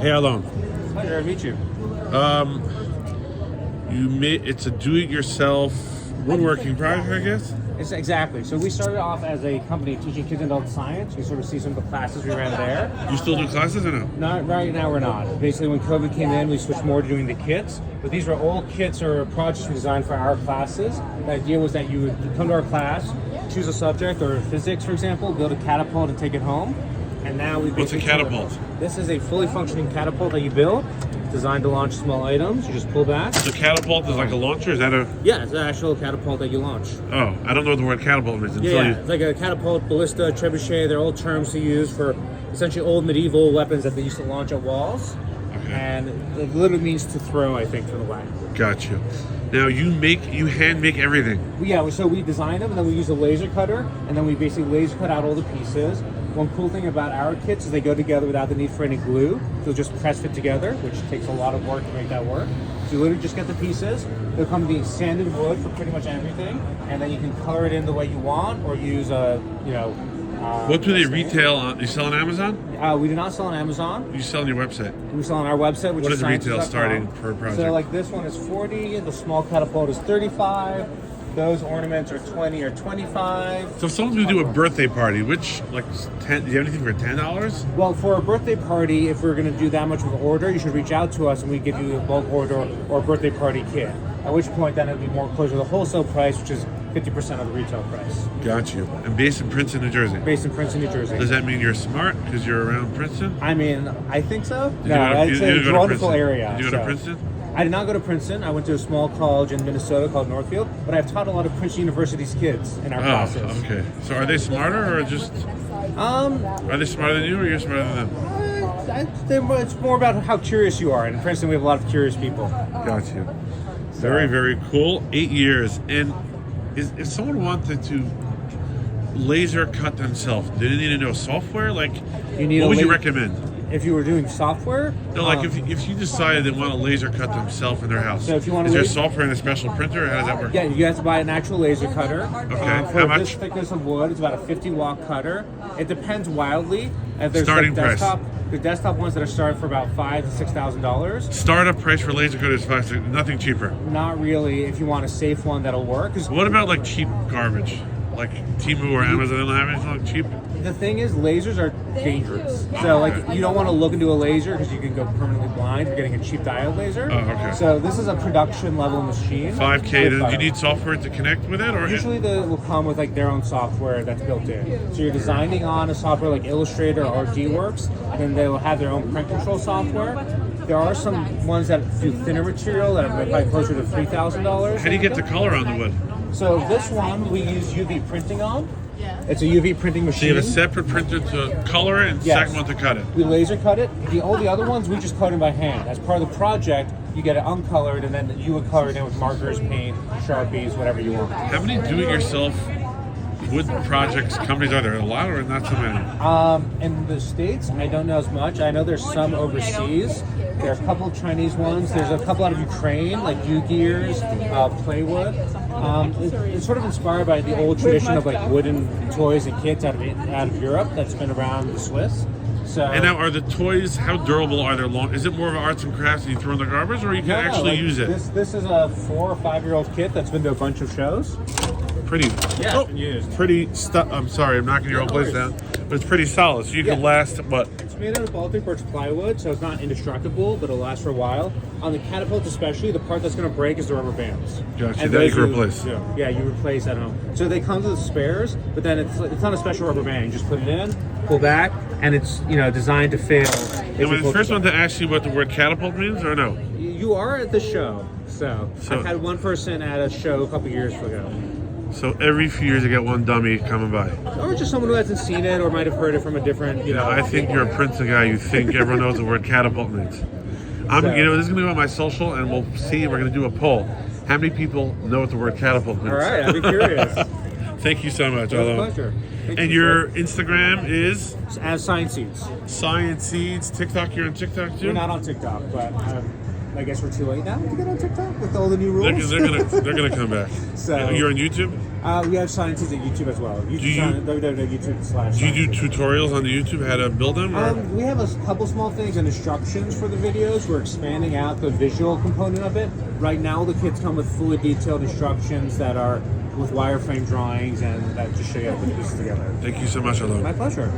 Hey, Alon. Pleasure to meet you. It's a do-it-yourself woodworking project, I guess. It's exactly. So we started off as a company teaching kids adult science. You sort of see some of the classes we ran there. You still do classes or no? Not right now, we're not. Basically, when COVID came in, we switched more to doing the kits. But these were all kits or projects we designed for our classes. The idea was that you would come to our class, choose a subject, or physics, for example, build a catapult and take it home. And now we What's a catapult? This is a fully functioning catapult that you build, designed to launch small items. You just pull back. The catapult is like a launcher? Is that a... Yeah, it's an actual catapult that you launch. Oh, I don't know what the word catapult means until Yeah, it's like a catapult, ballista, trebuchet. They're all terms to use for essentially old medieval weapons that they used to launch at walls. Okay. And it literally means to throw, I think, from the Latin. Got you. Now you hand make everything. Yeah, so we design them, and then we use a laser cutter, and then we basically laser cut out all the pieces. One cool thing about our kits is they go together without the need for any glue. They'll just press fit together, which takes a lot of work to make that work. So you literally just get the pieces. They'll come to be sanded wood for pretty much everything, and then you can color it in the way you want, or use What do they retail on? You sell on Amazon? We do not sell on Amazon. You sell on your website? We sell on our website, which What is is retail sciences.com. starting per project? So like this one is 40, the small catapult is 35, those ornaments are 20 or 25. So if someone's going to do a birthday party, which, like, 10, do you have anything for $10? Well, for a birthday party, if we're going to do that much of an order, you should reach out to us and we give you a bulk order or a birthday party kit. At which point, then it'll be more closer to the wholesale price, which is 50% of the retail price. Got you. And based in Princeton, New Jersey. Based in Princeton, New Jersey. Does that mean you're smart because you're around Princeton? I mean, I think so. Did you go it's to a wonderful Princeton? area. Did you go to so. Princeton? I did not go to Princeton. I went to a small college in Minnesota called Northfield, but I've taught a lot of Princeton University's kids in our classes. Oh, okay. So are they smarter or just... Are they smarter than you or you're smarter than them? It's more about how curious you are. And in Princeton, we have a lot of curious people. Got you. Very, very cool. 8 years. And if someone wanted to laser cut themselves, do they need to know software? Like, You need what a would you la- recommend? If you were doing software, No, like if you decided they want to laser cut themselves in their house, So if you want is to there laser- software and a special printer? Or how does that work? yeah, you have to buy an actual laser cutter. Okay, For how much? this thickness of wood, it's about a 50-watt cutter. It depends wildly. If there's Starting price. the desktop ones that are starting for about $5,000 to $6,000. Startup price for laser cut is $5, nothing cheaper. Not really. If you want a safe one that'll work, 'cause What about like cheap garbage, like Temu or Amazon? They don't have anything like cheap. the thing is, lasers are dangerous. So, like, you don't want to look into a laser because you can go permanently blind for getting a cheap diode laser. Oh, okay. So, this is a production level machine. 5K. with Do you need software to connect with it, or Usually, they will come with like their own software that's built in. So, you're designing on a software like Illustrator or DWorks, then they will have their own print control software. There are some ones that do thinner material that are probably closer to $3,000. how do you get the color on the wood? So, this one we use UV printing on. It's a UV printing So machine. you have a separate printer to color it and Yes. second one to cut it. We laser cut it. All the other ones we just cut them by hand. As part of the project, you get it uncolored, and then you would color it in with markers, paint, Sharpies, whatever you want. How many do-it-yourself wood projects companies are there? A lot or not so many? In the States, I don't know as much. I know there's some overseas. There are a couple of Chinese ones. There's a couple out of Ukraine, like U-Gears, Playwood. It's sort of inspired by the old tradition of like wooden toys and kits out of Europe that's been around the Swiss. So, And now, are the toys, how durable are they? Long? Is it more of an arts and crafts and you throw in the garbage, or you can no, actually like, use it? This is a 4 or 5-year-old kit that's been to a bunch of shows. Pretty. Yeah, it's been used. Pretty. I'm sorry, I'm knocking your old place down, but it's pretty solid. So you can Yeah. last what? It's made out of Baltic birch plywood, so it's not indestructible, but it'll last for a while. On the catapult especially, the part that's going to break is the rubber bands. Gotcha, And that you those can replace. Yeah, you replace, I don't know. So they come with spares, but then it's not a special rubber band. You just put it in, pull back, and it's designed to fail. if Am you I the pull first it one to ask you what the word catapult means, or no? back. You are at the show, so So- I've had one person at a show a couple years ago. So every few years, I get one dummy coming by. Or just someone who hasn't seen it or might have heard it from a different, I think you're a Princeton guy. You think everyone knows the word catapult means. This is gonna go on my social, and we'll see. We're gonna do a poll. How many people know what the word catapult means? All right, I'd be curious. Thank you so much, It was a Alon. pleasure. Thank And you, your sir. Instagram is As Science Seeds. Science Seeds. TikTok, you're on TikTok too? We're not on TikTok, but I guess we're too late now to get on TikTok with all the new They're, rules. they're gonna come back. So- You're on YouTube? We have sciences at YouTube as well. www.youtube.com/. Do you do tutorials on the YouTube how to build them? Or? We have a couple small things and instructions for the videos. We're expanding out the visual component of it. Right now, the kits come with fully detailed instructions that are with wireframe drawings and that just show you how to put the pieces together. Thank you so much, Alok. My pleasure.